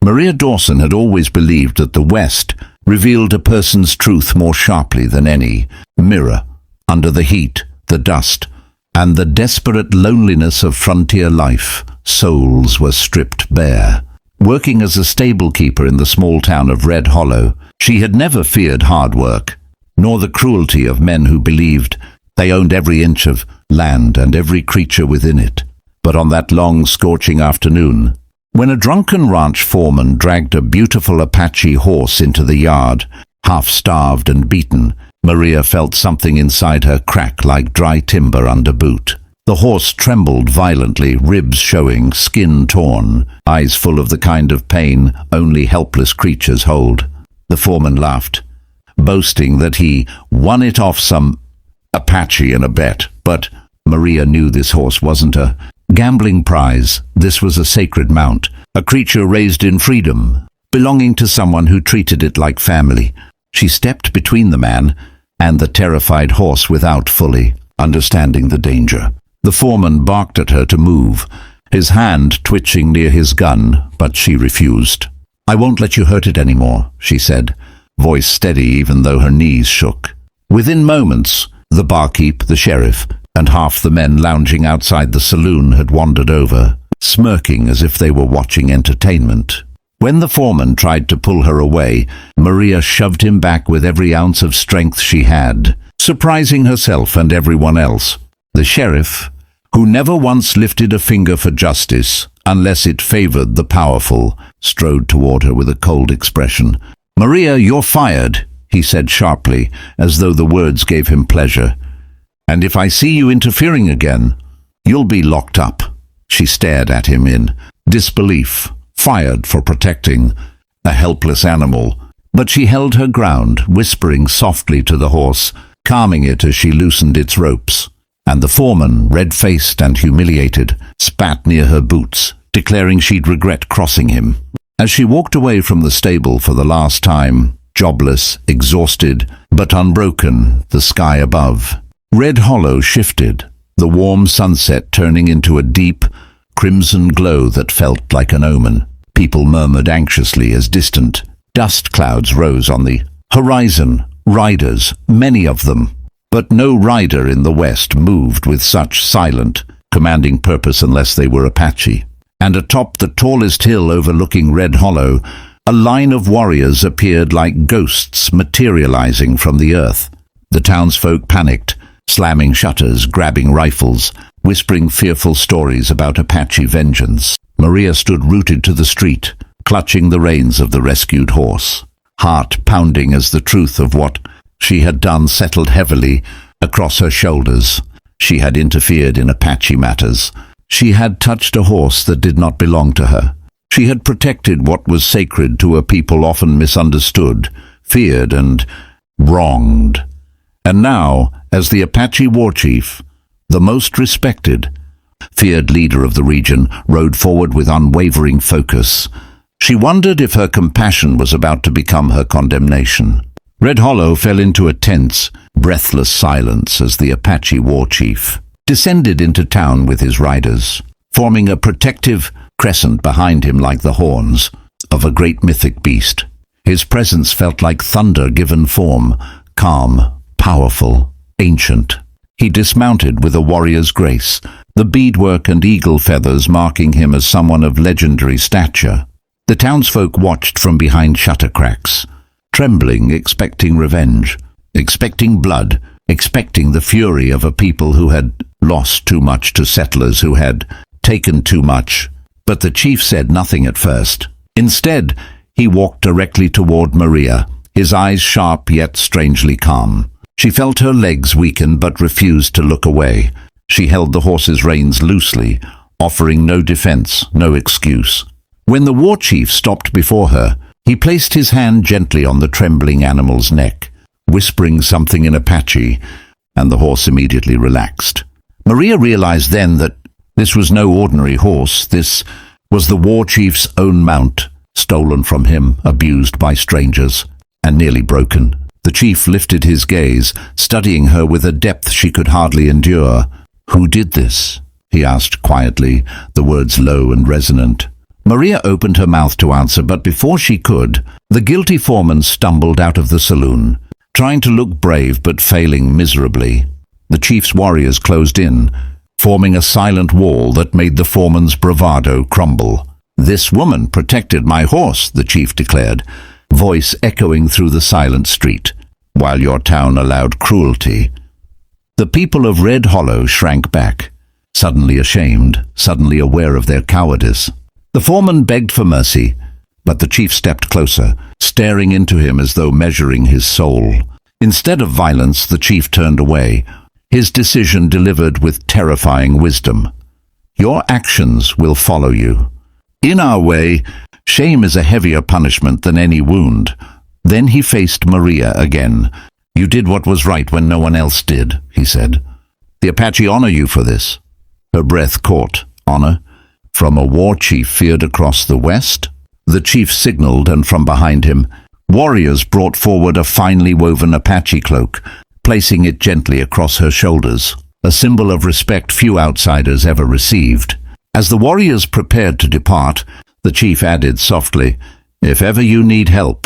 Maria Dawson had always believed that the West revealed a person's truth more sharply than any mirror. Under the heat, the dust, and the desperate loneliness of frontier life, souls were stripped bare. Working as a stable keeper in the small town of Red Hollow, she had never feared hard work, nor the cruelty of men who believed they owned every inch of land and every creature within it. But on that long, scorching afternoon, when a drunken ranch foreman dragged a beautiful Apache horse into the yard, half-starved and beaten, Maria felt something inside her crack like dry timber under boot. The horse trembled violently, ribs showing, skin torn, eyes full of the kind of pain only helpless creatures hold. The foreman laughed, boasting that he won it off some Apache in a bet. But Maria knew this horse wasn't a gambling prize. This was a sacred mount, a creature raised in freedom, belonging to someone who treated it like family. She stepped between the man and the terrified horse without fully understanding the danger. The foreman barked at her to move, his hand twitching near his gun, but she refused. "I won't let you hurt it anymore," she said, voice steady even though her knees shook. Within moments, the barkeep, the sheriff, and half the men lounging outside the saloon had wandered over, smirking as if they were watching entertainment. When the foreman tried to pull her away, Maria shoved him back with every ounce of strength she had, surprising herself and everyone else. The sheriff, who never once lifted a finger for justice, unless it favored the powerful, strode toward her with a cold expression. "Maria, you're fired," he said sharply, as though the words gave him pleasure. "And if I see you interfering again, you'll be locked up." She stared at him in disbelief, fired for protecting a helpless animal. But she held her ground, whispering softly to the horse, calming it as she loosened its ropes. And the foreman, red-faced and humiliated, spat near her boots, declaring she'd regret crossing him. As she walked away from the stable for the last time, jobless, exhausted, but unbroken, the sky above Red Hollow shifted, the warm sunset turning into a deep, crimson glow that felt like an omen. People murmured anxiously as distant dust clouds rose on the horizon. Riders, many of them. But no rider in the West moved with such silent, commanding purpose unless they were Apache. And atop the tallest hill overlooking Red Hollow, a line of warriors appeared like ghosts materializing from the earth. The townsfolk panicked, slamming shutters, grabbing rifles, whispering fearful stories about Apache vengeance. Maria stood rooted to the street, clutching the reins of the rescued horse, heart pounding as the truth of what she had done settled heavily across her shoulders. She had interfered in Apache matters. She had touched a horse that did not belong to her. She had protected what was sacred to a people often misunderstood, feared, and wronged. And now, as the Apache War Chief, the most respected, feared leader of the region, rode forward with unwavering focus. She wondered if her compassion was about to become her condemnation. Red Hollow fell into a tense, breathless silence as the Apache War Chief descended into town with his riders, forming a protective crescent behind him like the horns of a great mythic beast. His presence felt like thunder given form, calm, powerful, ancient. He dismounted with a warrior's grace, the beadwork and eagle feathers marking him as someone of legendary stature. The townsfolk watched from behind shutter cracks, trembling, expecting revenge, expecting blood, expecting the fury of a people who had lost too much to settlers who had taken too much. But the chief said nothing at first. Instead, he walked directly toward Maria, his eyes sharp yet strangely calm. She felt her legs weaken but refused to look away. She held the horse's reins loosely, offering no defense, no excuse. When the war chief stopped before her, he placed his hand gently on the trembling animal's neck, whispering something in Apache, and the horse immediately relaxed. Maria realized then that this was no ordinary horse. This was the war chief's own mount, stolen from him, abused by strangers, and nearly broken. The chief lifted his gaze, studying her with a depth she could hardly endure. "Who did this?" he asked quietly, the words low and resonant. Maria opened her mouth to answer, but before she could, the guilty foreman stumbled out of the saloon, trying to look brave but failing miserably. The chief's warriors closed in, forming a silent wall that made the foreman's bravado crumble. "This woman protected my horse," the chief declared, voice echoing through the silent street, "while your town allowed cruelty." The people of Red Hollow shrank back, suddenly ashamed, suddenly aware of their cowardice. The foreman begged for mercy, but the chief stepped closer, staring into him as though measuring his soul. Instead of violence, the chief turned away, his decision delivered with terrifying wisdom. "Your actions will follow you. In our way, shame is a heavier punishment than any wound." Then he faced Maria again. "You did what was right when no one else did," he said. "The Apache honor you for this." Her breath caught. Honor? From a war chief feared across the west? The chief signaled, and from behind him, warriors brought forward a finely woven Apache cloak, placing it gently across her shoulders, a symbol of respect few outsiders ever received. As the warriors prepared to depart, the chief added softly, "If ever you need help,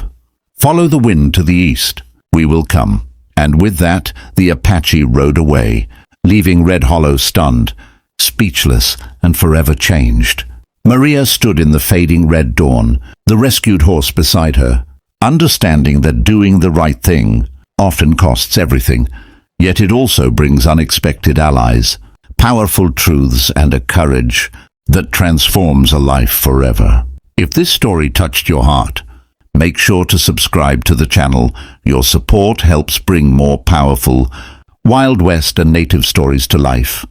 follow the wind to the east. We will come." And with that, the Apache rode away, leaving Red Hollow stunned, speechless, and forever changed. Maria stood in the fading red dawn, the rescued horse beside her, understanding that doing the right thing often costs everything, yet it also brings unexpected allies, powerful truths, and a courage that transforms a life forever. If this story touched your heart, make sure to subscribe to the channel. Your support helps bring more powerful Wild West and native stories to life.